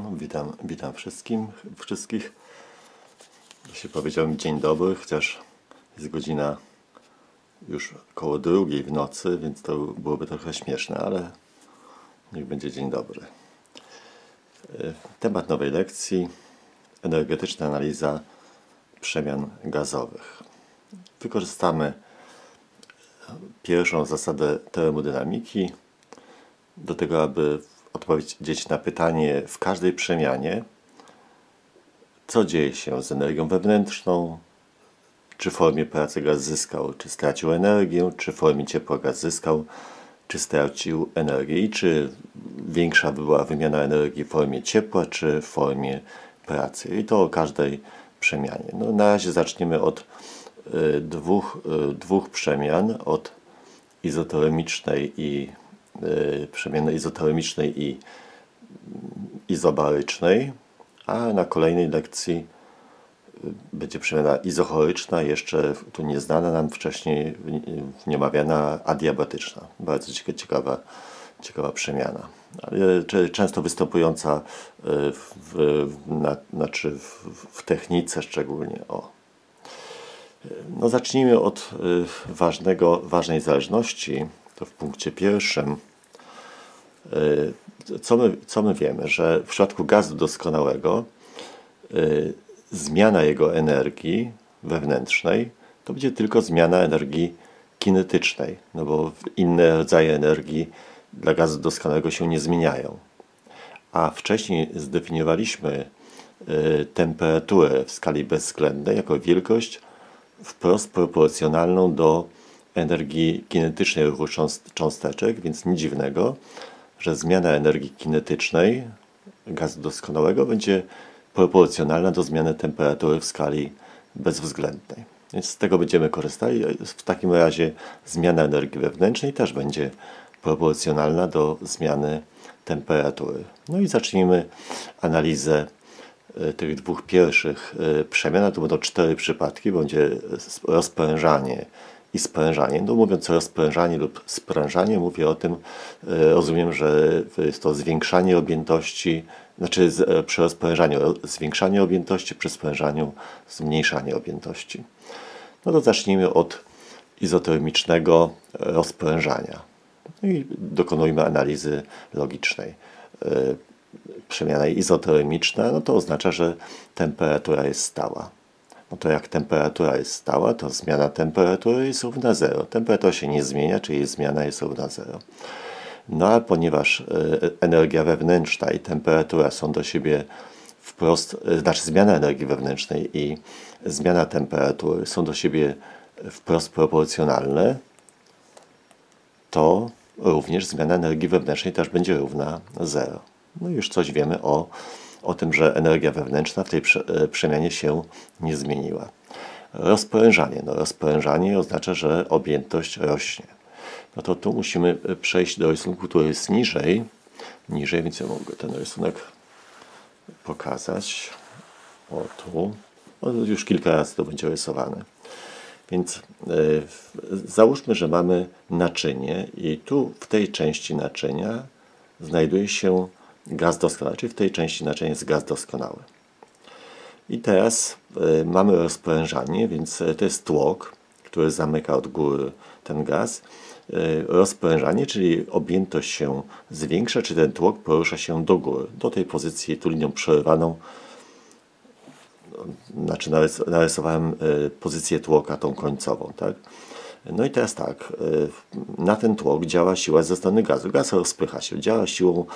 No, witam wszystkich. Jeśli powiedziałem dzień dobry, chociaż jest godzina już koło 2 w nocy, więc to byłoby trochę śmieszne, ale niech będzie dzień dobry. Temat nowej lekcji: energetyczna analiza przemian gazowych. Wykorzystamy pierwszą zasadę termodynamiki do tego, aby odpowiedzieć na pytanie w każdej przemianie, co dzieje się z energią wewnętrzną, czy w formie pracy gaz zyskał, czy stracił energię, czy w formie ciepła gaz zyskał, czy stracił energię i czy większa była wymiana energii w formie ciepła, czy w formie pracy. I to o każdej przemianie. No, na razie zaczniemy od dwóch przemian, od izotermicznej i przemiany izotermicznej i izobarycznej, a na kolejnej lekcji będzie przemiana izochoryczna, jeszcze tu nieznana nam wcześniej, wniemawiana adiabatyczna. Bardzo ciekawa przemiana, ale często występująca w technice szczególnie. No, zacznijmy od ważnej zależności. To w punkcie pierwszym. Co my wiemy? Że w przypadku gazu doskonałego zmiana jego energii wewnętrznej to będzie tylko zmiana energii kinetycznej, no bo inne rodzaje energii dla gazu doskonałego się nie zmieniają. A wcześniej zdefiniowaliśmy temperaturę w skali bezwzględnej jako wielkość wprost proporcjonalną do energii kinetycznej ruchu cząsteczek, więc nic dziwnego, że zmiana energii kinetycznej gazu doskonałego będzie proporcjonalna do zmiany temperatury w skali bezwzględnej. Więc z tego będziemy korzystali. W takim razie zmiana energii wewnętrznej też będzie proporcjonalna do zmiany temperatury. No i zacznijmy analizę tych dwóch pierwszych przemian. To będą 4 przypadki, będzie rozprężanie i sprężanie. No, mówiąc rozprężanie lub sprężanie, mówię o tym, rozumiem, że jest to zwiększanie objętości, znaczy przy rozprężaniu zwiększanie objętości, przy sprężaniu zmniejszanie objętości. No to zacznijmy od izotermicznego rozprężania. No i dokonujmy analizy logicznej. Przemiana izotermiczna, no to oznacza, że temperatura jest stała. No to jak temperatura jest stała, to zmiana temperatury jest równa 0. Temperatura się nie zmienia, czyli zmiana jest równa 0. No a ponieważ energia wewnętrzna i temperatura są do siebie wprost, znaczy zmiana energii wewnętrznej i zmiana temperatury są do siebie wprost proporcjonalne, to również zmiana energii wewnętrznej też będzie równa 0. No już coś wiemy o tym, że energia wewnętrzna w tej przemianie się nie zmieniła. Rozprężanie. No, rozprężanie oznacza, że objętość rośnie. No to tu musimy przejść do rysunku, który jest niżej, więc ja mogę ten rysunek pokazać. O tu. No, już kilka razy to będzie rysowane. Więc załóżmy, że mamy naczynie i tu w tej części naczynia znajduje się gaz doskonały, czyli w tej części naczynia jest gaz doskonały. I teraz mamy rozprężanie, więc to jest tłok, który zamyka od góry ten gaz. Rozprężanie, czyli objętość się zwiększa, czy ten tłok porusza się do góry. Do tej pozycji tu linią przerywaną, znaczy narysowałem pozycję tłoka, tą końcową, tak? No i teraz tak, na ten tłok działa siła ze strony gazu. Gaz rozpycha się, działa siłą,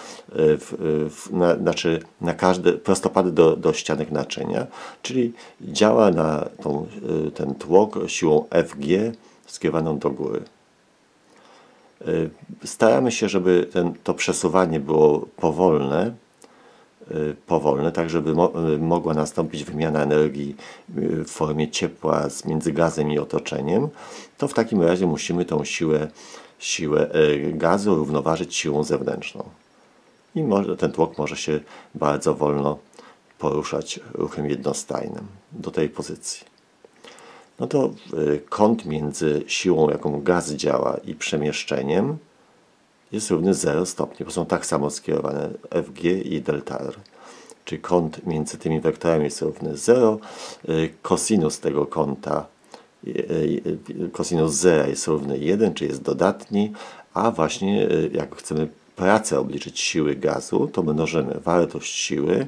znaczy na każde prostopady do ścianek naczynia, czyli działa na ten tłok siłą Fg skierowaną do góry. Staramy się, żeby to przesuwanie było powolne, tak żeby mogła nastąpić wymiana energii w formie ciepła między gazem i otoczeniem, to w takim razie musimy tą siłę gazu równoważyć siłą zewnętrzną. I ten tłok może się bardzo wolno poruszać ruchem jednostajnym do tej pozycji. No to kąt między siłą, jaką gaz działa, i przemieszczeniem jest równy 0 stopni, bo są tak samo skierowane Fg i delta R. czyli kąt między tymi wektorami jest równy 0, kosinus tego kąta, kosinus 0 jest równy 1, czyli jest dodatni, a właśnie jak chcemy pracę obliczyć siły gazu, to mnożymy wartość siły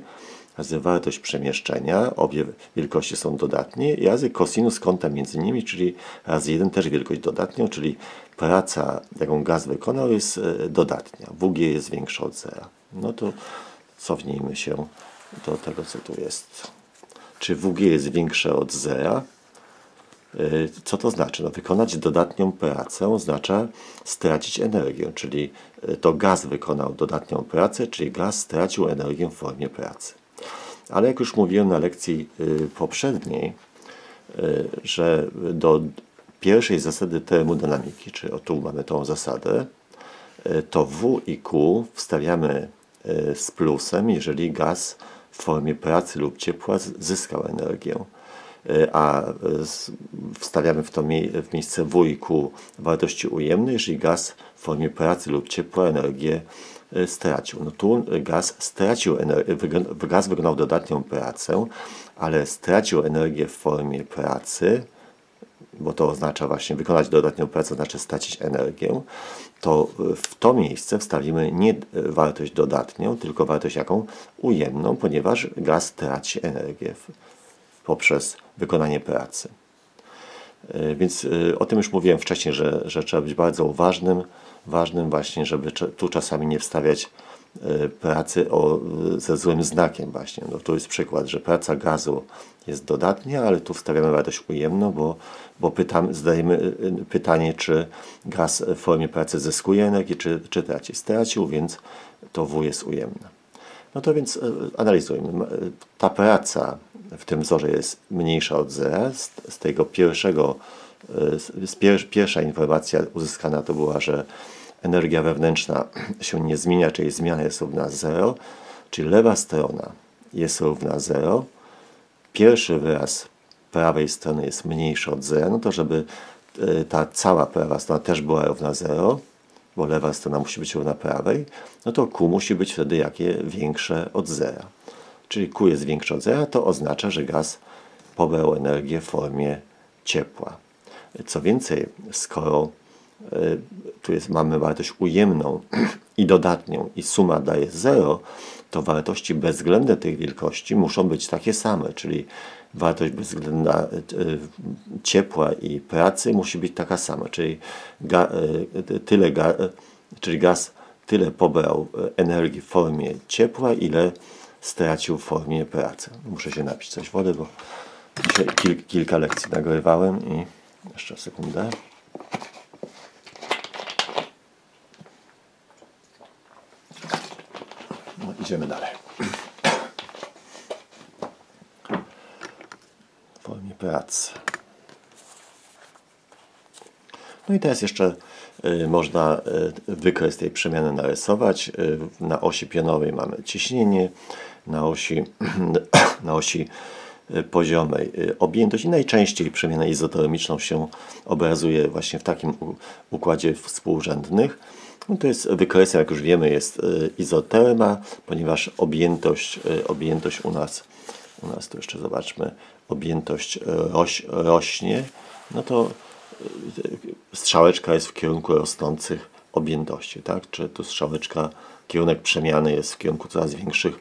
razy wartość przemieszczenia, obie wielkości są dodatnie, i razy kosinus kąta między nimi, czyli razy 1 też wielkość dodatnią, czyli praca, jaką gaz wykonał, jest dodatnia. WG jest większa od zera. No to cofnijmy się do tego, co tu jest. Czy WG jest większe od zera? Co to znaczy? No, wykonać dodatnią pracę oznacza stracić energię, czyli to gaz wykonał dodatnią pracę, czyli gaz stracił energię w formie pracy. Ale jak już mówiłem na lekcji poprzedniej, że do pierwszej zasady termodynamiki, czyli tu mamy tą zasadę, to W i Q wstawiamy z plusem, jeżeli gaz w formie pracy lub ciepła zyskał energię, a wstawiamy w miejsce W i Q wartości ujemne, jeżeli gaz w formie pracy lub ciepła energię stracił. No tu gaz wykonał dodatnią pracę, ale stracił energię w formie pracy, bo to oznacza właśnie wykonać dodatnią pracę, znaczy stracić energię, to w to miejsce wstawimy nie wartość dodatnią, tylko wartość jaką? Ujemną, ponieważ gaz traci energię poprzez wykonanie pracy. Więc o tym już mówiłem wcześniej, że trzeba być bardzo ważnym właśnie, żeby tu czasami nie wstawiać pracy ze złym znakiem właśnie. No, tu jest przykład, że praca gazu jest dodatnia, ale tu wstawiamy wartość ujemną, bo zadajemy pytanie, czy gaz w formie pracy zyskuje energię, czy traci. Stracił, więc to W jest ujemne. No to więc analizujmy. Ta praca w tym wzorze jest mniejsza od zera. Z tego pierwsza informacja uzyskana to była, że energia wewnętrzna się nie zmienia, czyli zmiana jest równa 0, czyli lewa strona jest równa 0. Pierwszy wyraz prawej strony jest mniejszy od 0, no to żeby ta cała prawa strona też była równa 0, bo lewa strona musi być równa prawej, no to Q musi być wtedy jakie? Większe od 0. Czyli Q jest większe od 0, to oznacza, że gaz pobrał energię w formie ciepła. Co więcej, skoro tu mamy wartość ujemną i dodatnią i suma daje 0, to wartości bezwzględne tych wielkości muszą być takie same, czyli wartość bezwzględna ciepła i pracy musi być taka sama, czyli gaz tyle pobrał energii w formie ciepła, ile stracił w formie pracy. Muszę się napić coś wody, bo dzisiaj kilka lekcji nagrywałem i jeszcze sekundę. No, idziemy dalej. W formie pracy. No i teraz jeszcze można wykres tej przemiany narysować. Na osi pionowej mamy ciśnienie, na osi poziomej objętość i najczęściej przemianę izotermiczną się obrazuje właśnie w takim układzie współrzędnych. No to jest wykresem, jak już wiemy, jest izoterma, ponieważ objętość u nas tu jeszcze zobaczmy, objętość rośnie, no to strzałeczka jest w kierunku rosnących objętości, tak? Czy tu strzałeczka, kierunek przemiany jest w kierunku coraz większych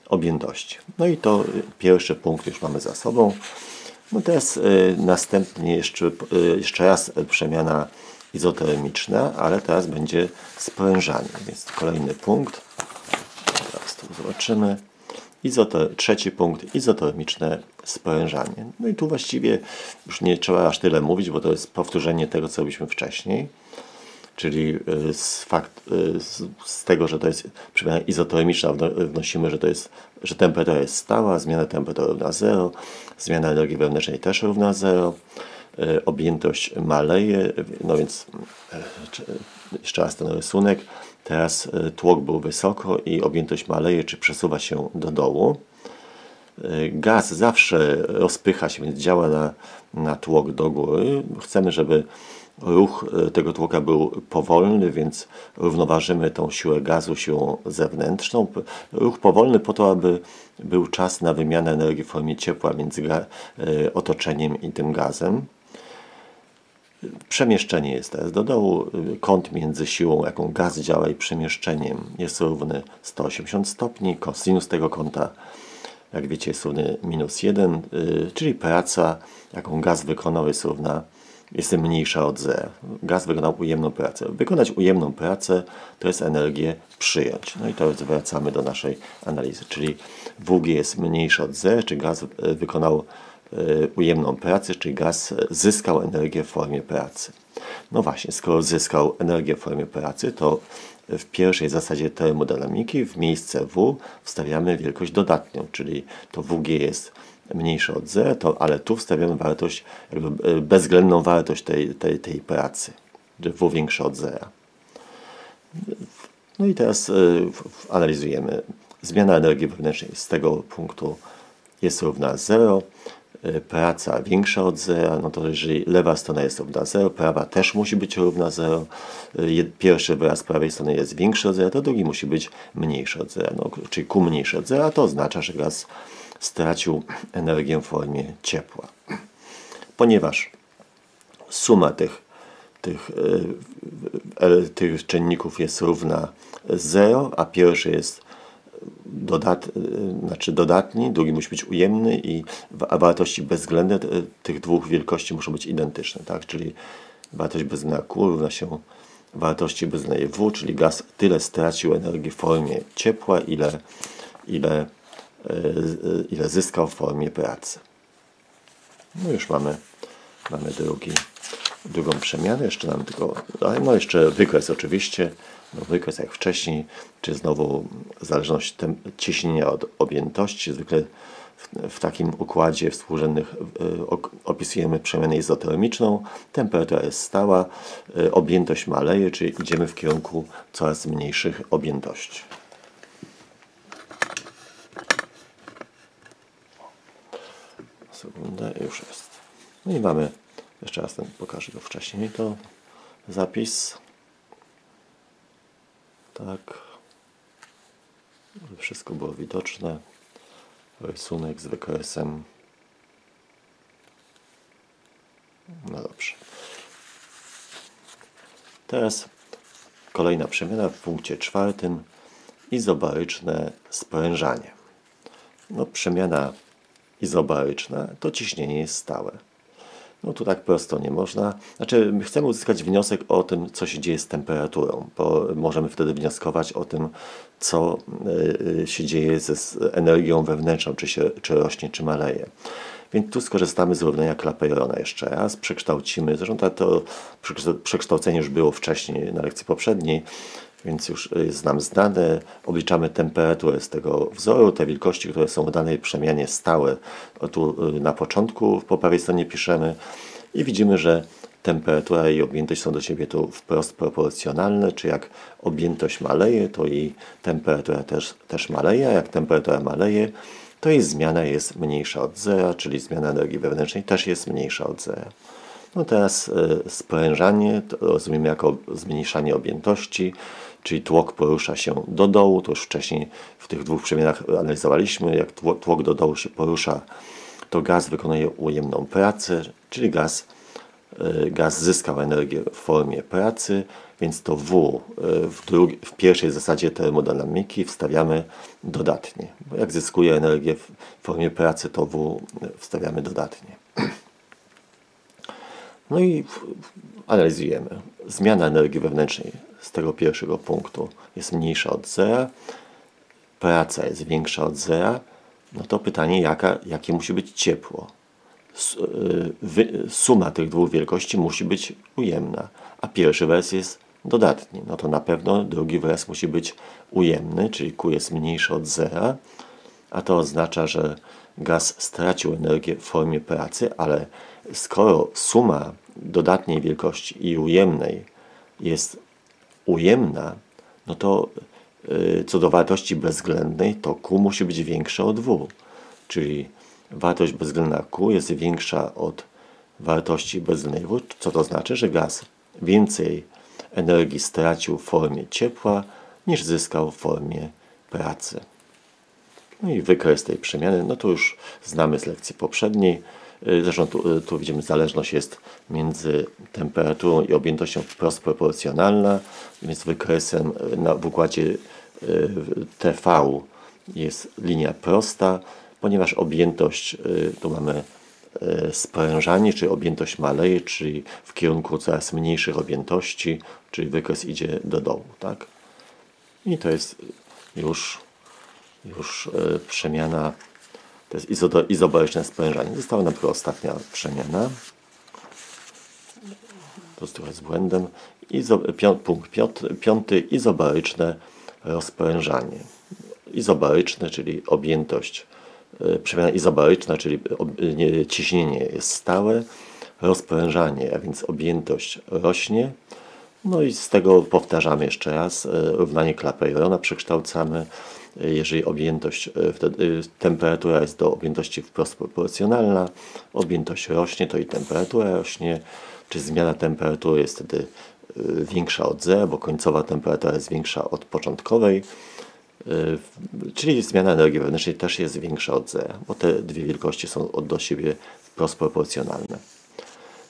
objętości. No i to pierwszy punkt już mamy za sobą. No teraz następnie jeszcze raz przemiana izotermiczna, ale teraz będzie sprężanie, więc kolejny punkt. Teraz tu zobaczymy. Trzeci punkt, izotermiczne sprężanie. No i tu właściwie już nie trzeba aż tyle mówić, bo to jest powtórzenie tego, co robiliśmy wcześniej. Czyli z tego, że to jest przemiana izotermiczna, wnosimy, że temperatura jest stała, zmiana temperatury równa 0, zmiana energii wewnętrznej też równa 0, objętość maleje, no więc jeszcze raz ten rysunek. Teraz tłok był wysoko i objętość maleje, czy przesuwa się do dołu. Gaz zawsze rozpycha się, więc działa na tłok do góry. Chcemy, żeby ruch tego tłoka był powolny, więc równoważymy tą siłę gazu siłą zewnętrzną. Ruch powolny po to, aby był czas na wymianę energii w formie ciepła między otoczeniem i tym gazem. Przemieszczenie jest teraz do dołu. Kąt między siłą, jaką gaz działa, i przemieszczeniem jest równy 180 stopni. Kosinus tego kąta, jak wiecie, jest równy -1, czyli praca, jaką gaz wykonał, jest mniejsza od zera. Gaz wykonał ujemną pracę. Wykonać ujemną pracę to jest energię przyjąć. No i teraz wracamy do naszej analizy, czyli WG jest mniejsze od zera, czy gaz wykonał ujemną pracę, czyli gaz zyskał energię w formie pracy. No właśnie, skoro zyskał energię w formie pracy, to w pierwszej zasadzie termodynamiki w miejsce W wstawiamy wielkość dodatnią, czyli to WG jest mniejsze od zera, ale tu wstawiamy wartość, jakby bezwzględną wartość tej pracy, W większe od zera. No i teraz analizujemy. Zmiana energii wewnętrznej z tego punktu jest równa 0. Praca większa od zera, no to jeżeli lewa strona jest równa 0, prawa też musi być równa 0. Pierwszy wyraz prawej strony jest większy od zera, to drugi musi być mniejszy od zera. No, czyli Q mniejszy od zera, to oznacza, że gaz stracił energię w formie ciepła. Ponieważ suma tych czynników jest równa 0, a pierwszy jest dodatni, drugi musi być ujemny, a wartości bezwzględne tych dwóch wielkości muszą być identyczne. Tak? Czyli wartość bezwzględna Q równa się wartości bezwzględnej W, czyli gaz tyle stracił energii w formie ciepła, ile zyskał w formie pracy. No już mamy drugą przemianę. Jeszcze nam tylko, no jeszcze wykres oczywiście. No wykres jak wcześniej, czy znowu zależność ciśnienia od objętości. Zwykle w takim układzie współrzędnych opisujemy przemianę izotermiczną. Temperatura jest stała, objętość maleje, czyli idziemy w kierunku coraz mniejszych objętości. Sekundę, już jest. No i mamy, jeszcze raz pokażę to wcześniej, to zapis. Tak, żeby wszystko było widoczne. Rysunek z wykresem. No dobrze. Teraz kolejna przemiana w punkcie 4. Izobaryczne sprężanie. No, przemiana izobaryczna to ciśnienie jest stałe. No tu tak prosto nie można. Znaczy, my chcemy uzyskać wniosek o tym, co się dzieje z temperaturą, bo możemy wtedy wnioskować o tym, co się dzieje z energią wewnętrzną, czy rośnie, czy maleje. Więc tu skorzystamy z równania Clapeyrona jeszcze raz, przekształcimy, zresztą to przekształcenie już było wcześniej na lekcji poprzedniej, więc już jest nam znane. Obliczamy temperaturę z tego wzoru, te wielkości, które są w danej przemianie stałe, tu na początku po prawej stronie piszemy i widzimy, że temperatura i objętość są do siebie tu wprost proporcjonalne, czy jak objętość maleje, to i temperatura też maleje, a jak temperatura maleje, to jej zmiana jest mniejsza od zera, czyli zmiana energii wewnętrznej też jest mniejsza od zera. No teraz sprężanie to rozumiemy jako zmniejszanie objętości, czyli tłok porusza się do dołu, to już wcześniej w tych dwóch przemianach analizowaliśmy, jak tłok do dołu się porusza, to gaz wykonuje ujemną pracę, czyli gaz zyskał energię w formie pracy, więc to W w pierwszej zasadzie termodynamiki wstawiamy dodatnie. Bo jak zyskuje energię w formie pracy, to W wstawiamy dodatnie. No i analizujemy. Zmiana energii wewnętrznej z tego pierwszego punktu jest mniejsza od zera, praca jest większa od zera, no to pytanie, jakie musi być ciepło. Suma tych dwóch wielkości musi być ujemna, a pierwszy wyraz jest dodatni. No to na pewno drugi wyraz musi być ujemny, czyli Q jest mniejszy od zera, a to oznacza, że gaz stracił energię w formie pracy, ale skoro suma dodatniej wielkości i ujemnej jest ujemna, no to co do wartości bezwzględnej, to Q musi być większe od W, czyli wartość bezwzględna Q jest większa od wartości bezwzględnej W. Co to znaczy? Że gaz więcej energii stracił w formie ciepła, niż zyskał w formie pracy. No i wykres tej przemiany, no to już znamy z lekcji poprzedniej. Zresztą tu widzimy, zależność jest między temperaturą i objętością wprost proporcjonalna, więc wykresem w układzie TV jest linia prosta, ponieważ objętość, tu mamy sprężanie, czyli objętość maleje, czyli w kierunku coraz mniejszych objętości, czyli wykres idzie do dołu, tak? I to jest już przemiana, to jest izobaryczne sprężanie. Została nam tylko ostatnia przemiana. To jest trochę z błędem. Punkt piąty, izobaryczne rozprężanie. Izobaryczne, czyli objętość, przemiana izobaryczna, czyli ciśnienie jest stałe, rozprężanie, a więc objętość rośnie. No i z tego powtarzamy jeszcze raz, równanie Clapeyrona przekształcamy. Jeżeli objętość, wtedy temperatura jest do objętości wprost proporcjonalna, objętość rośnie, to i temperatura rośnie, czy zmiana temperatury jest wtedy większa od zera, bo końcowa temperatura jest większa od początkowej, czyli zmiana energii wewnętrznej też jest większa od zera, bo te dwie wielkości są do siebie wprost proporcjonalne.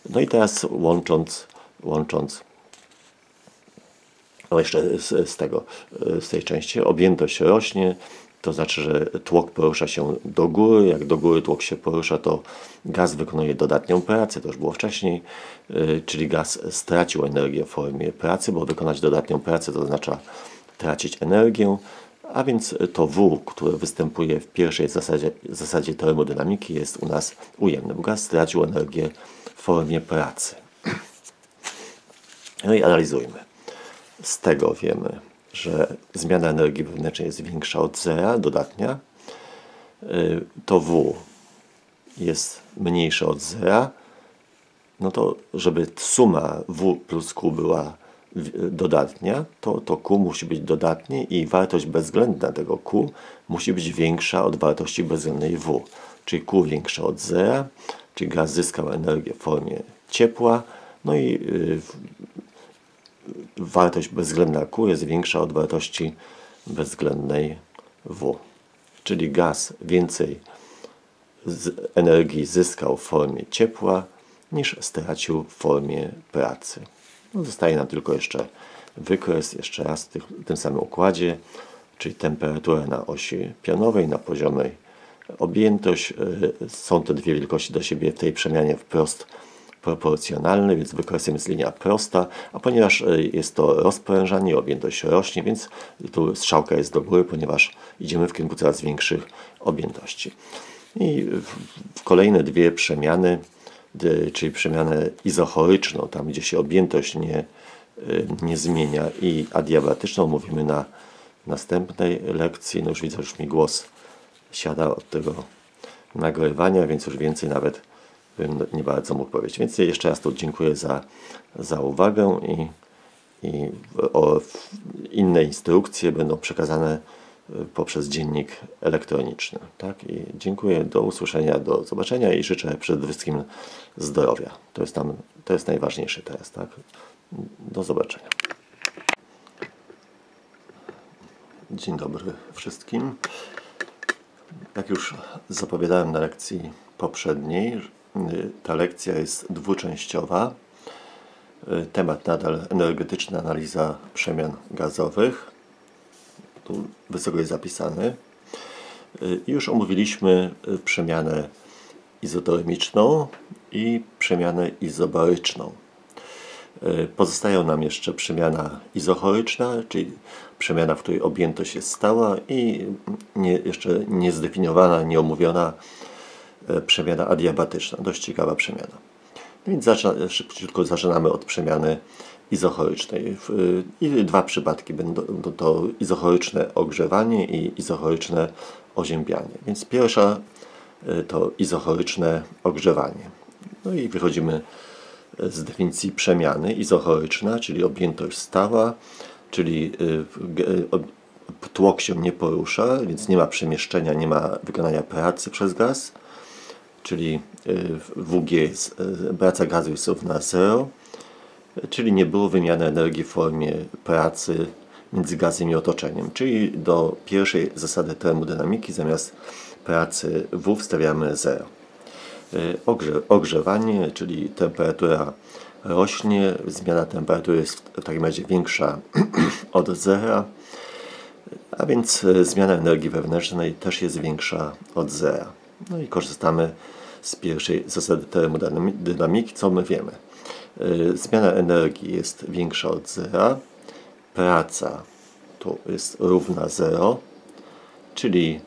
No i teraz łącząc jeszcze z tej części, objętość rośnie, to znaczy, że tłok porusza się do góry. Jak do góry tłok się porusza, to gaz wykonuje dodatnią pracę, to już było wcześniej, czyli gaz stracił energię w formie pracy, bo wykonać dodatnią pracę to oznacza tracić energię, a więc to W, które występuje w pierwszej zasadzie termodynamiki, jest u nas ujemne, bo gaz stracił energię w formie pracy. No i analizujmy. Z tego wiemy, że zmiana energii wewnętrznej jest większa od zera, dodatnia. To W jest mniejsza od zera. No to żeby suma W plus Q była dodatnia, to Q musi być dodatnie i wartość bezwzględna tego Q musi być większa od wartości bezwzględnej W. Czyli Q większa od zera, czyli gaz zyskał energię w formie ciepła, no i wartość bezwzględna Q jest większa od wartości bezwzględnej W. Czyli gaz więcej energii zyskał w formie ciepła, niż stracił w formie pracy. No, zostaje nam tylko jeszcze wykres, jeszcze raz w tym samym układzie, czyli temperatura na osi pionowej, na poziomej objętość. Są te dwie wielkości do siebie w tej przemianie wprost proporcjonalne, więc wykresem jest linia prosta, a ponieważ jest to rozprężanie, objętość rośnie, więc tu strzałka jest do góry, ponieważ idziemy w kierunku coraz większych objętości. I w kolejne dwie przemiany, czyli przemianę izochoryczną, tam gdzie się objętość nie zmienia, i adiabatyczną mówimy na następnej lekcji. No już widzę, już mi głos siada od tego nagrywania, więc już więcej nawet bym nie bardzo mógł powiedzieć. Więc jeszcze raz tu dziękuję za uwagę i inne instrukcje będą przekazane poprzez dziennik elektroniczny. Tak? I dziękuję, do usłyszenia, do zobaczenia i życzę przede wszystkim zdrowia. To jest najważniejsze teraz. Tak? Do zobaczenia. Dzień dobry wszystkim. Jak już zapowiadałem na lekcji poprzedniej, ta lekcja jest dwuczęściowa. Temat nadal energetyczna analiza przemian gazowych. Tu wysoko jest zapisany. Już omówiliśmy przemianę izotermiczną i przemianę izobaryczną. Pozostają nam jeszcze przemiana izochoryczna, czyli przemiana, w której objętość jest stała, i jeszcze niezdefiniowana, nieomówiona przemiana adiabatyczna. Dość ciekawa przemiana. No więc szybciutko zaczynamy od przemiany izochorycznej. I dwa przypadki będą to izochoryczne ogrzewanie i izochoryczne oziębianie. Więc pierwsza to izochoryczne ogrzewanie. No i wychodzimy z definicji przemiany. Izochoryczna, czyli objętość stała, czyli tłok się nie porusza, więc nie ma przemieszczenia, nie ma wykonania pracy przez gaz. czyli WG praca gazu jest równa 0, czyli nie było wymiany energii w formie pracy między gazem i otoczeniem. Czyli do pierwszej zasady termodynamiki zamiast pracy W wstawiamy 0. Ogrzewanie, czyli temperatura rośnie, zmiana temperatury jest w takim razie większa od 0, a więc zmiana energii wewnętrznej też jest większa od 0. No i korzystamy z pierwszej zasady termodynamiki. Co my wiemy? Zmiana energii jest większa od 0, praca tu jest równa 0, czyli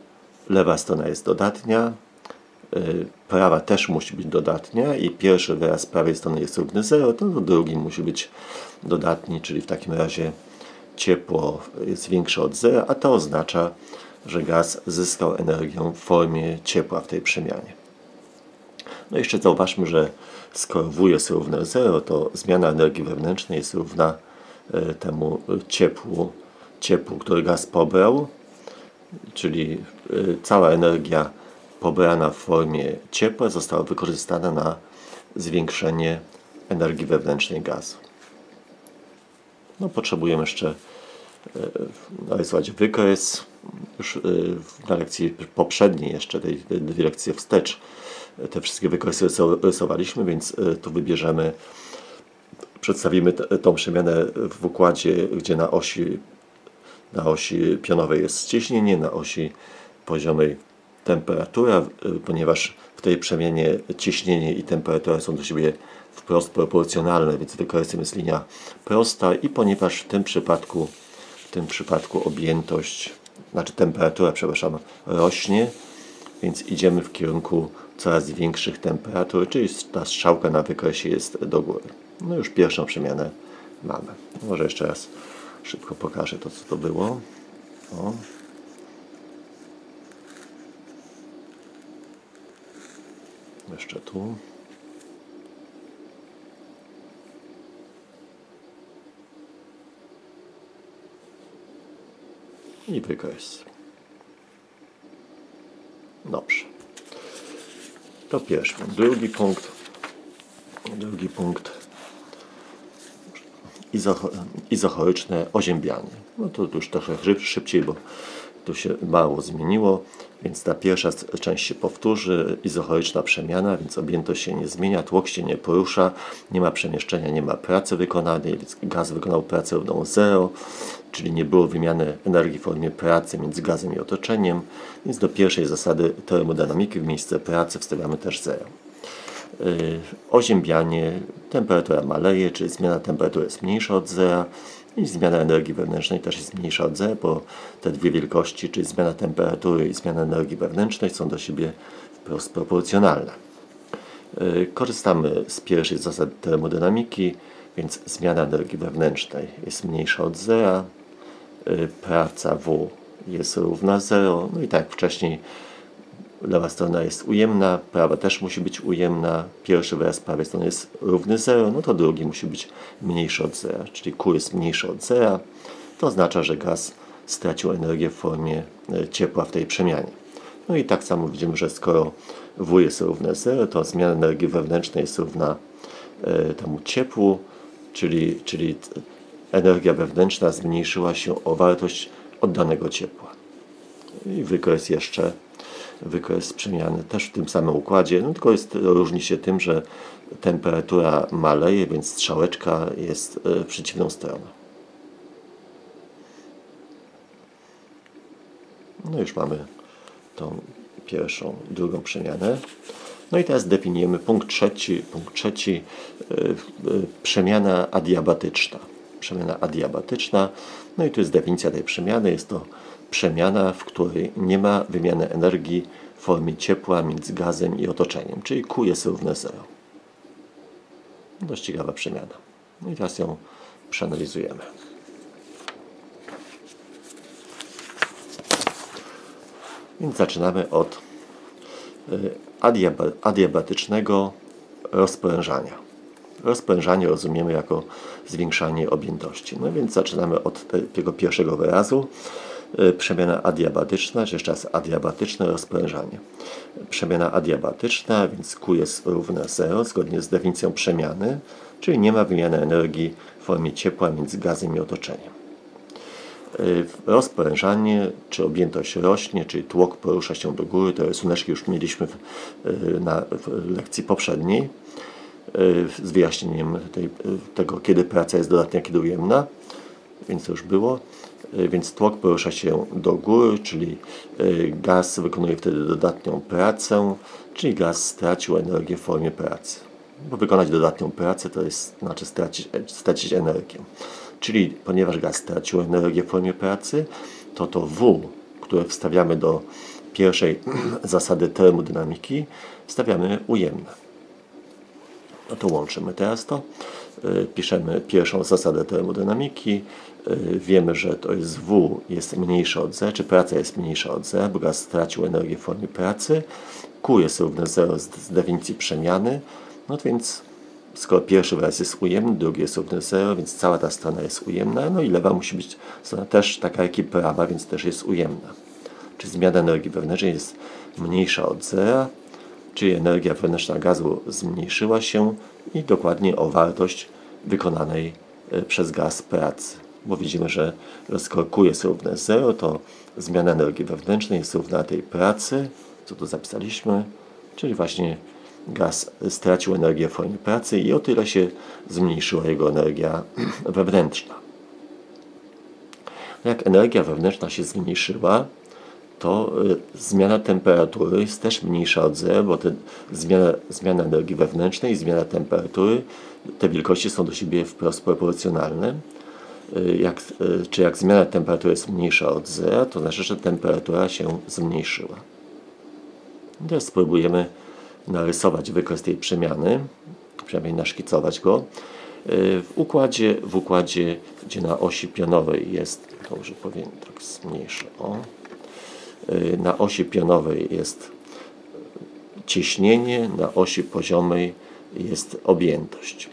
lewa strona jest dodatnia, prawa też musi być dodatnia i pierwszy wyraz prawej strony jest równy 0, to drugi musi być dodatni, czyli w takim razie ciepło jest większe od 0, a to oznacza, że gaz zyskał energię w formie ciepła w tej przemianie. No jeszcze zauważmy, że skoro W jest równe 0, to zmiana energii wewnętrznej jest równa temu ciepłu, który gaz pobrał, czyli cała energia pobrana w formie ciepła została wykorzystana na zwiększenie energii wewnętrznej gazu. No, potrzebujemy jeszcze narysować wykres. Już na lekcji poprzedniej, jeszcze tej dwie lekcje wstecz, te wszystkie wykresy rysowaliśmy, więc tu wybierzemy, przedstawimy tą przemianę w układzie, gdzie na osi pionowej jest ciśnienie, na osi poziomej temperatura, ponieważ w tej przemianie ciśnienie i temperatura są do siebie wprost proporcjonalne, więc wykresem jest linia prosta i ponieważ w tym przypadku objętość, temperatura, rośnie, więc idziemy w kierunku coraz większych temperatur, czyli ta strzałka na wykresie jest do góry. No już pierwszą przemianę mamy. Może jeszcze raz szybko pokażę to, co to było. O. Jeszcze tu. I wykres. Dobrze. To pierwszy punkt. Drugi punkt. Izochoryczne oziębianie. No to już trochę szybciej, bo tu się mało zmieniło, więc ta pierwsza część się powtórzy. Izochoryczna przemiana, więc objętość się nie zmienia, tłok się nie porusza, nie ma przemieszczenia, nie ma pracy wykonanej, więc gaz wykonał pracę równą 0, czyli nie było wymiany energii w formie pracy między gazem i otoczeniem, więc do pierwszej zasady termodynamiki w miejsce pracy wstawiamy też 0. Oziębianie, temperatura maleje, czyli zmiana temperatury jest mniejsza od 0 i zmiana energii wewnętrznej też jest mniejsza od 0, bo te dwie wielkości, czyli zmiana temperatury i zmiana energii wewnętrznej, są do siebie wprost proporcjonalne. Korzystamy z pierwszej zasady termodynamiki, więc zmiana energii wewnętrznej jest mniejsza od 0, praca W jest równa 0, no i tak jak wcześniej lewa strona jest ujemna, prawa też musi być ujemna, pierwszy wyraz prawej strony jest równy 0, no to drugi musi być mniejszy od 0, czyli Q jest mniejszy od 0, to oznacza, że gaz stracił energię w formie ciepła w tej przemianie. No i tak samo widzimy, że skoro W jest równe 0, to zmiana energii wewnętrznej jest równa temu ciepłu, czyli energia wewnętrzna zmniejszyła się o wartość oddanego ciepła. I wykres przemiany też w tym samym układzie, no tylko różni się tym, że temperatura maleje, więc strzałeczka jest w przeciwną stronę. No już mamy tą drugą przemianę. No i teraz definiujemy punkt trzeci, przemiana adiabatyczna. Przemiana adiabatyczna, no i tu jest definicja tej przemiany, jest to przemiana, w której nie ma wymiany energii w formie ciepła między gazem i otoczeniem, czyli Q jest równe 0. Dość ciekawa przemiana. No i teraz ją przeanalizujemy. Więc zaczynamy od adiabatycznego rozprężania. Rozprężanie rozumiemy jako zwiększanie objętości. No więc zaczynamy od tego pierwszego wyrazu. Przemiana adiabatyczna, czy jeszcze raz adiabatyczne rozprężanie. Przemiana adiabatyczna, więc Q jest równe 0 zgodnie z definicją przemiany, czyli nie ma wymiany energii w formie ciepła między gazem i otoczeniem. Rozprężanie, czy objętość rośnie, czyli tłok porusza się do góry, te rysuneczki już mieliśmy w lekcji poprzedniej, z wyjaśnieniem tego, kiedy praca jest dodatnia, kiedy ujemna, więc to już było. Więc tłok porusza się do góry, czyli gaz wykonuje wtedy dodatnią pracę, czyli gaz stracił energię w formie pracy. Bo wykonać dodatnią pracę to znaczy stracić energię. Czyli ponieważ gaz stracił energię w formie pracy, to W, które wstawiamy do pierwszej zasady termodynamiki, wstawiamy ujemne. No to łączymy teraz to. Piszemy pierwszą zasadę termodynamiki. Wiemy, że to jest W jest mniejsze od Z, czy praca jest mniejsza od Z, bo gaz stracił energię w formie pracy. Q jest równe 0 z definicji przemiany. No więc skoro pierwszy wyraz jest ujemny, drugi jest równy 0, więc cała ta strona jest ujemna. No i lewa musi być strona też taka jak i prawa, więc też jest ujemna. Czyli zmiana energii wewnętrznej jest mniejsza od 0. Czyli energia wewnętrzna gazu zmniejszyła się i dokładnie o wartość wykonanej przez gaz pracy. Bo widzimy, że skoro Q jest równe 0, to zmiana energii wewnętrznej jest równa tej pracy, co tu zapisaliśmy, czyli właśnie gaz stracił energię w formie pracy i o tyle się zmniejszyła jego energia wewnętrzna. Jak energia wewnętrzna się zmniejszyła, to zmiana temperatury jest też mniejsza od 0, bo zmiana energii wewnętrznej i zmiana temperatury, te wielkości są do siebie wprost proporcjonalne. Jak zmiana temperatury jest mniejsza od 0, to znaczy, że temperatura się zmniejszyła. Teraz spróbujemy narysować wykres tej przemiany, przynajmniej naszkicować go. W układzie, gdzie na osi pionowej jest, dobrze powiem, tak zmniejszę, na osi pionowej jest ciśnienie, na osi poziomej jest objętość.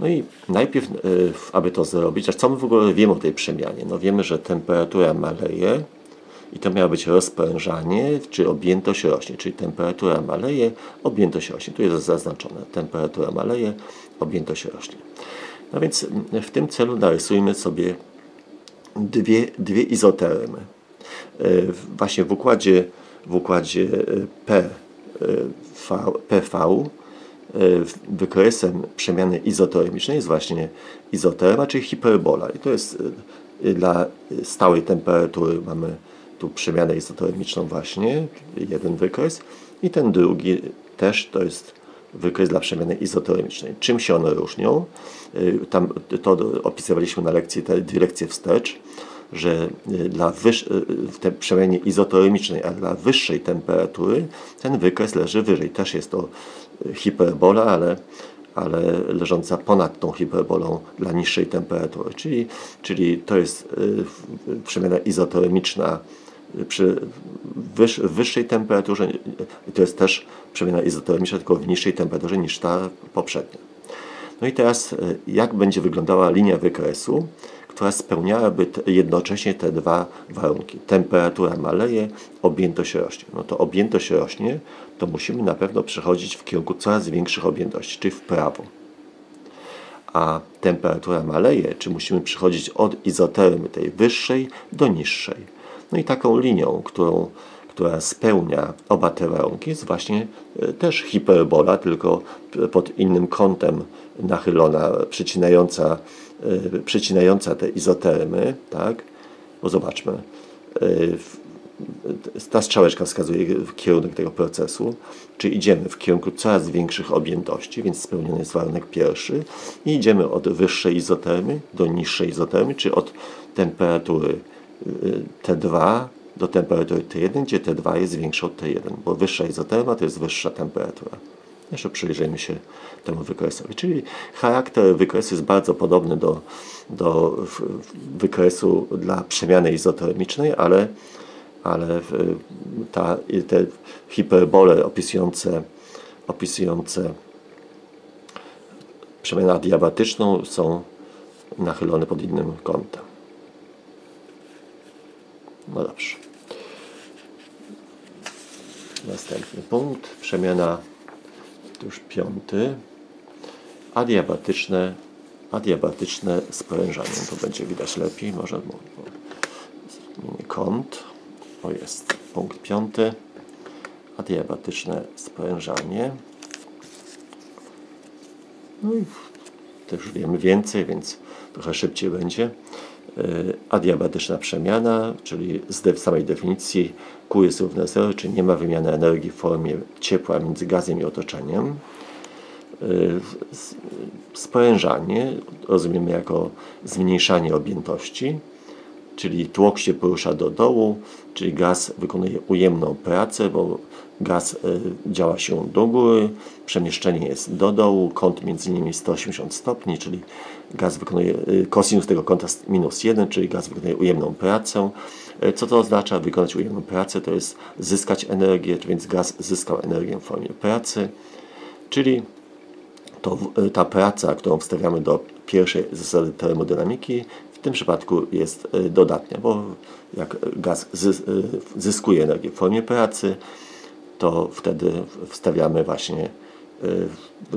No i najpierw, aby to zrobić, a co my w ogóle wiemy o tej przemianie? No wiemy, że temperatura maleje i to miało być rozprężanie, czy objętość rośnie, czyli temperatura maleje, objętość rośnie. Tu jest zaznaczone, temperatura maleje, objętość rośnie. No więc w tym celu narysujmy sobie dwie izotermy. Właśnie w układzie PV wykresem przemiany izotermicznej jest właśnie izoterma, czyli hiperbola. I to jest dla stałej temperatury mamy tu przemianę izotermiczną właśnie, jeden wykres i ten drugi też to jest wykres dla przemiany izotermicznej. Czym się one różnią? Tam to opisywaliśmy na lekcji, te dwie lekcje wstecz, że w tej przemianie izotermicznej, a dla wyższej temperatury ten wykres leży wyżej. Też jest to hiperbola, ale leżąca ponad tą hiperbolą dla niższej temperatury. Czyli to jest przemiana izotermiczna przy wyższej temperaturze, to jest też przemiana izotermiczna, tylko w niższej temperaturze niż ta poprzednia. No i teraz jak będzie wyglądała linia wykresu, która spełniałaby jednocześnie te dwa warunki. Temperatura maleje, objętość rośnie. No to objętość rośnie, to musimy na pewno przechodzić w kierunku coraz większych objętości, czyli w prawo. A temperatura maleje, czy musimy przechodzić od izotermy tej wyższej do niższej. No i taką linią, która spełnia oba te warunki, jest właśnie też hiperbola, tylko pod innym kątem nachylona, przecinająca te izotermy, tak? Bo zobaczmy, ta strzałeczka wskazuje kierunek tego procesu, czyli idziemy w kierunku coraz większych objętości, więc spełniony jest warunek pierwszy i idziemy od wyższej izotermy do niższej izotermy, czy od temperatury T2 do temperatury T1, gdzie T2 jest większe od T1, bo wyższa izoterma to jest wyższa temperatura. Jeszcze przyjrzyjmy się temu wykresowi. Czyli charakter wykresu jest bardzo podobny do wykresu dla przemiany izotermicznej, ale te hiperbole opisujące przemianę adiabatyczną są nachylone pod innym kątem. No dobrze. Następny punkt. Przemiana, to już 5. Adiabatyczne sprężanie. To będzie widać lepiej. Może zmienię kąt. O, jest punkt 5. Adiabatyczne sprężanie. No i też wiemy więcej, więc trochę szybciej będzie. Adiabatyczna przemiana, czyli z samej definicji Q jest równe 0, czyli nie ma wymiany energii w formie ciepła między gazem i otoczeniem. Sprężanie rozumiemy jako zmniejszanie objętości, czyli tłok się porusza do dołu, czyli gaz wykonuje ujemną pracę, bo gaz działa się do góry, przemieszczenie jest do dołu, kąt między nimi 180 stopni, czyli gaz wykonuje, kosinus tego kąta jest -1, czyli gaz wykonuje ujemną pracę. Co to oznacza? Wykonać ujemną pracę to jest zyskać energię, więc gaz zyskał energię w formie pracy, czyli ta praca, którą wstawiamy do pierwszej zasady termodynamiki, w tym przypadku jest dodatnia, bo jak gaz zyskuje energię w formie pracy, to wtedy wstawiamy właśnie,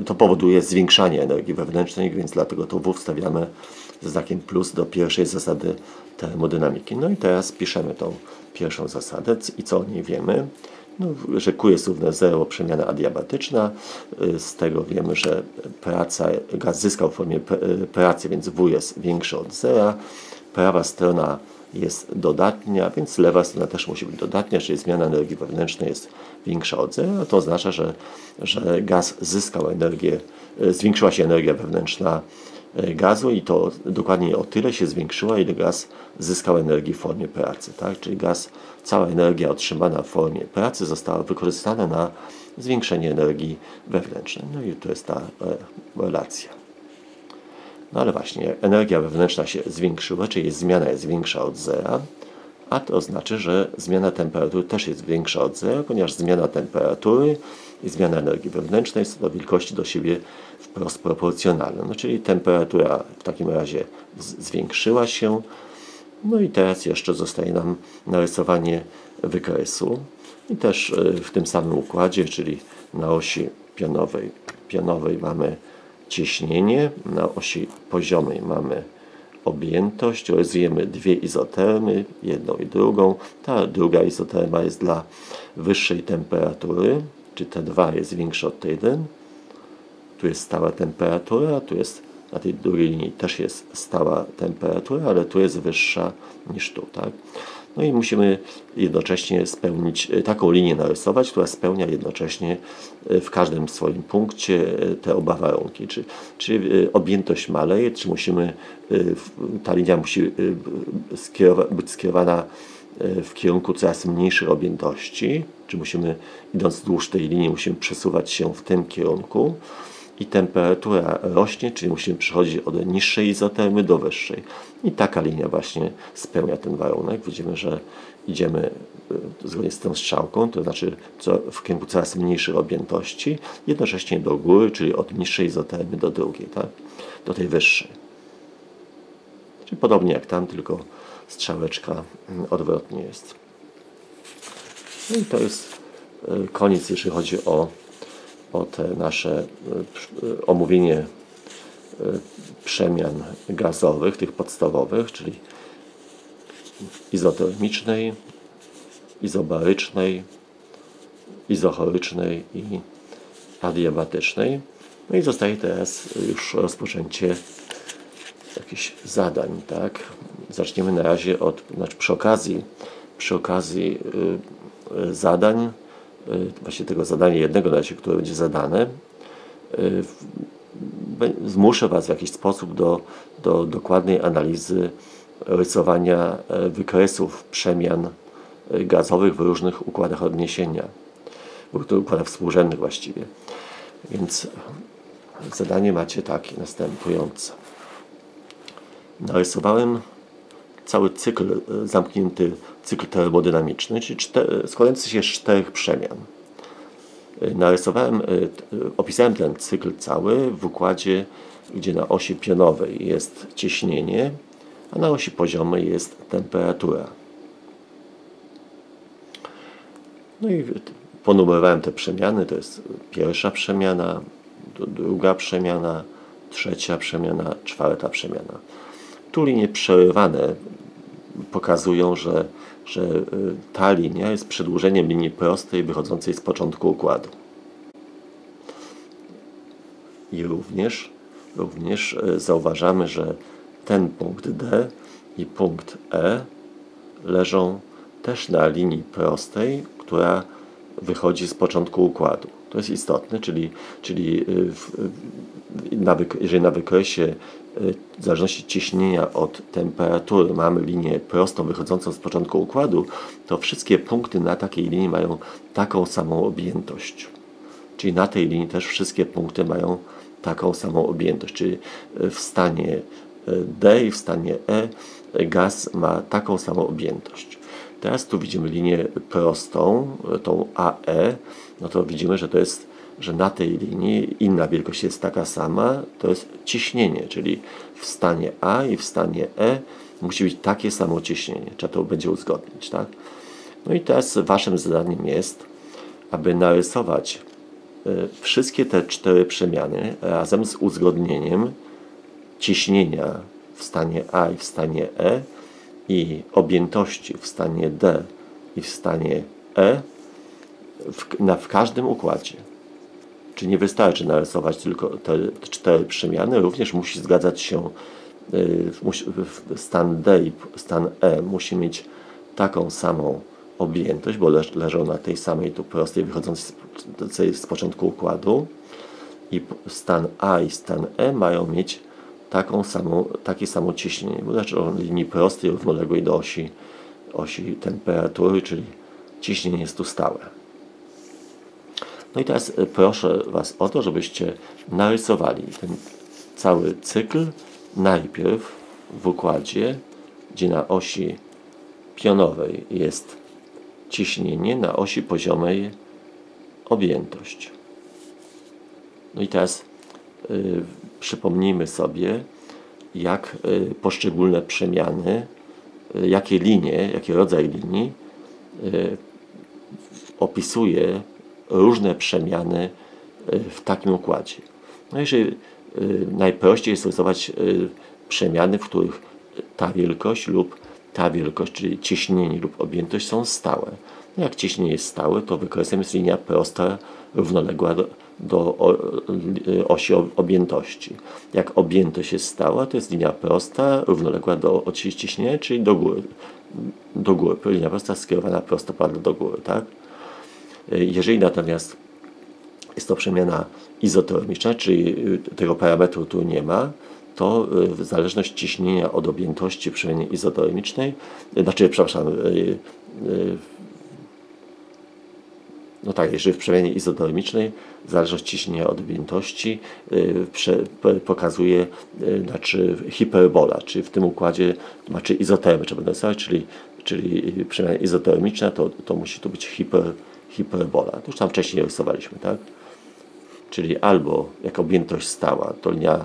to powoduje zwiększanie energii wewnętrznej, więc dlatego to W wstawiamy ze znakiem plus do pierwszej zasady termodynamiki. No i teraz piszemy tą pierwszą zasadę i co o niej wiemy? No, że Q jest równe 0, przemiana adiabatyczna. Z tego wiemy, że gaz zyskał w formie pracy, więc W jest większy od 0. Prawa strona jest dodatnia, więc lewa strona też musi być dodatnia, czyli zmiana energii wewnętrznej jest większa od 0. To oznacza, że gaz zyskał energię, zwiększyła się energia wewnętrzna gazu i to dokładnie o tyle się zwiększyła, ile gaz zyskał energii w formie pracy. Tak? Czyli cała energia otrzymana w formie pracy została wykorzystana na zwiększenie energii wewnętrznej. No i to jest ta relacja. No ale właśnie, energia wewnętrzna się zwiększyła, czyli zmiana jest większa od 0, a to znaczy, że zmiana temperatury też jest większa od 0, ponieważ zmiana temperatury i zmiana energii wewnętrznej są do wielkości do siebie wprost proporcjonalne. No, czyli temperatura w takim razie zwiększyła się. No i teraz jeszcze zostaje nam narysowanie wykresu. I też w tym samym układzie, czyli na osi pionowej mamy ciśnienie, na osi poziomej mamy objętość, rysujemy dwie izotermy, jedną i drugą. Ta druga izoterma jest dla wyższej temperatury, czyli T2 jest większe od T1. Tu jest stała temperatura, tu jest na tej drugiej linii też jest stała temperatura, ale tu jest wyższa niż tu. Tak? No i musimy jednocześnie spełnić, taką linię narysować, która spełnia jednocześnie w każdym swoim punkcie te oba warunki. Czy objętość maleje, czy ta linia musi być skierowana w kierunku coraz mniejszej objętości, czy idąc wzdłuż tej linii, musimy przesuwać się w tym kierunku. I temperatura rośnie, czyli musimy przechodzić od niższej izotermy do wyższej. I taka linia właśnie spełnia ten warunek. Widzimy, że idziemy zgodnie z tą strzałką, to znaczy w kierunku coraz mniejszej objętości, jednocześnie do góry, czyli od niższej izotermy do drugiej, tak? Do tej wyższej. Czyli podobnie jak tam, tylko strzałeczka odwrotnie jest. No i to jest koniec, jeżeli chodzi o te nasze omówienie przemian gazowych, tych podstawowych, czyli izotermicznej, izobarycznej, izochorycznej i adiabatycznej. No i zostaje teraz już rozpoczęcie jakichś zadań, tak? Zaczniemy na razie przy okazji zadań, właśnie tego zadania jednego na razie, które będzie zadane, zmuszę Was w jakiś sposób do dokładnej analizy rysowania wykresów przemian gazowych w różnych układach odniesienia, w układach współrzędnych właściwie. Więc zadanie macie takie następujące. Narysowałem cały cykl, zamknięty cykl termodynamiczny, czyli składający się z 4 przemian. Opisałem ten cykl cały w układzie, gdzie na osi pionowej jest ciśnienie, a na osi poziomej jest temperatura. No i ponumerowałem te przemiany, to jest pierwsza przemiana, druga przemiana, trzecia przemiana, czwarta przemiana. Tu linie przerywane pokazują, że ta linia jest przedłużeniem linii prostej wychodzącej z początku układu. I również zauważamy, że ten punkt D i punkt E leżą też na linii prostej, która wychodzi z początku układu. To jest istotne, czyli jeżeli na wykresie w zależności ciśnienia od temperatury mamy linię prostą wychodzącą z początku układu, to wszystkie punkty na takiej linii mają taką samą objętość. Czyli na tej linii też wszystkie punkty mają taką samą objętość. Czyli w stanie D i w stanie E gaz ma taką samą objętość. Teraz tu widzimy linię prostą, tą AE, no to widzimy, że na tej linii inna wielkość jest taka sama, to jest ciśnienie, czyli w stanie A i w stanie E musi być takie samo ciśnienie. Trzeba to będzie uzgodnić, tak? No i teraz waszym zadaniem jest, aby narysować wszystkie te 4 przemiany razem z uzgodnieniem ciśnienia w stanie A i w stanie E i objętości w stanie D i w stanie E w każdym układzie. Czyli nie wystarczy narysować tylko te 4 przemiany, również musi zgadzać się stan D i stan E musi mieć taką samą objętość, bo leżą na tej samej tu prostej wychodzącej z początku układu i stan A i stan E mają mieć takie samo ciśnienie, bo leżą linii prostej równoległej do osi temperatury, czyli ciśnienie jest tu stałe. No i teraz proszę was o to, żebyście narysowali ten cały cykl najpierw w układzie, gdzie na osi pionowej jest ciśnienie, na osi poziomej objętość. No i teraz przypomnijmy sobie, jak poszczególne przemiany, jaki rodzaj linii opisuje różne przemiany w takim układzie. No jeżeli najprościej jest rysować przemiany, w których ta wielkość lub ta wielkość, czyli ciśnienie lub objętość są stałe. No jak ciśnienie jest stałe, to wykresem jest linia prosta równoległa do osi objętości. Jak objętość jest stała, to jest linia prosta równoległa do osi ciśnienia, czyli do góry. Linia prosta skierowana prostopadle do góry, tak? Jeżeli natomiast jest to przemiana izotermiczna, czyli tego parametru tu nie ma, to zależność ciśnienia od objętości w przemianie izotermicznej, jeżeli w przemianie izotermicznej zależność ciśnienia od objętości pokazuje hiperbola, czyli w tym układzie izotermy trzeba narysować, czyli przemiana izotermiczna to musi tu być hiperbola. To już tam wcześniej rysowaliśmy, tak? Czyli albo jak objętość stała, to linia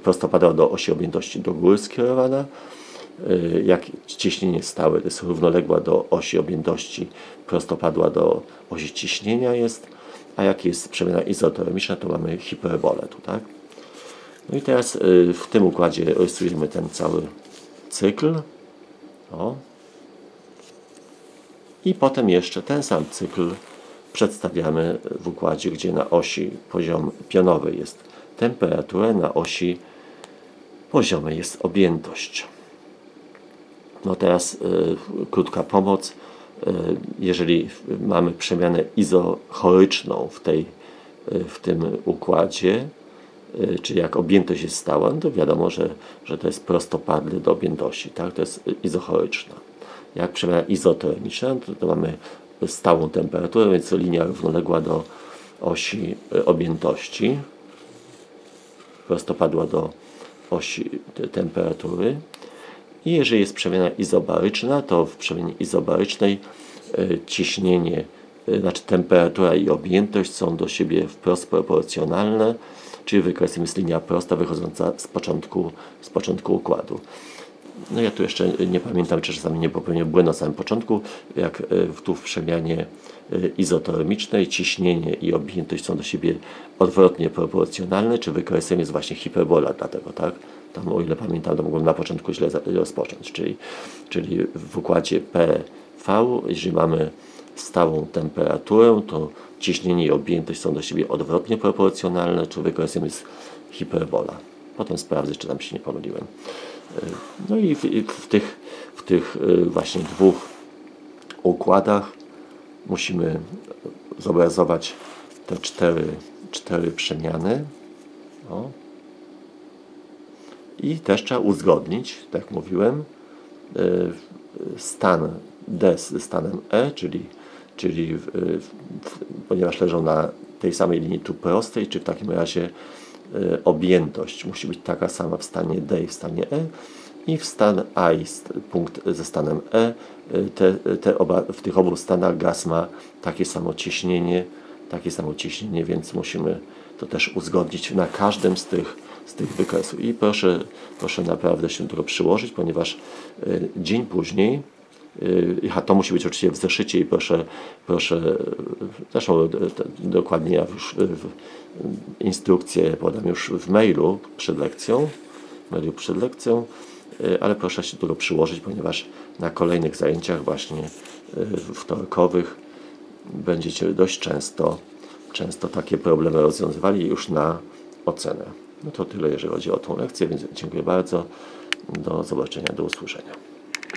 prostopadła do osi objętości do góry skierowana, jak ciśnienie stałe to jest równoległa do osi objętości, prostopadła do osi ciśnienia jest, a jak jest przemiana izotermiczna, to mamy hiperbolę tu, tak? No i teraz w tym układzie rysujemy ten cały cykl. O. I potem jeszcze ten sam cykl przedstawiamy w układzie, gdzie na osi pionowej jest temperatura, na osi poziomej jest objętość. No teraz krótka pomoc. Jeżeli mamy przemianę izochoryczną w tym układzie, czyli jak objętość jest stała, no to wiadomo, że to jest prostopadle do objętości, tak? To jest izochoryczna. Jak przemiana izotermiczna, to mamy stałą temperaturę, więc linia równoległa do osi objętości, prostopadła do osi temperatury. I jeżeli jest przemiana izobaryczna, to w przemianie izobarycznej ciśnienie, temperatura i objętość są do siebie wprost proporcjonalne, czyli wykresem jest linia prosta wychodząca z początku układu. No ja tu jeszcze nie pamiętam, czy czasami nie popełniłem błędu na samym początku, jak tu w przemianie izotermicznej ciśnienie i objętość są do siebie odwrotnie proporcjonalne, czy wykresem jest właśnie hiperbola, dlatego tak? Tam, o ile pamiętam, to mogłem na początku źle rozpocząć, czyli w układzie PV, jeżeli mamy stałą temperaturę, to ciśnienie i objętość są do siebie odwrotnie proporcjonalne, czy wykresem jest hiperbola. Potem sprawdzę, czy tam się nie pomyliłem. No i w tych właśnie dwóch układach musimy zobrazować te cztery przemiany. O. I też trzeba uzgodnić, tak jak mówiłem, stan D ze stanem E, czyli ponieważ leżą na tej samej linii tu prostej, czy w takim razie objętość musi być taka sama w stanie D i w stanie E, i w stan A i punkt ze stanem E, w tych obu stanach gaz ma takie samo ciśnienie, więc musimy to też uzgodnić na każdym z tych wykresów. I proszę naprawdę się do tego przyłożyć, ponieważ dzień później, to musi być oczywiście w zeszycie i proszę zresztą dokładnie ja już instrukcję podam już w mailu przed lekcją, ale proszę się do tego przyłożyć, ponieważ na kolejnych zajęciach właśnie wtorkowych będziecie dość często takie problemy rozwiązywali już na ocenę. No to tyle, jeżeli chodzi o tą lekcję, więc dziękuję bardzo. Do zobaczenia, do usłyszenia.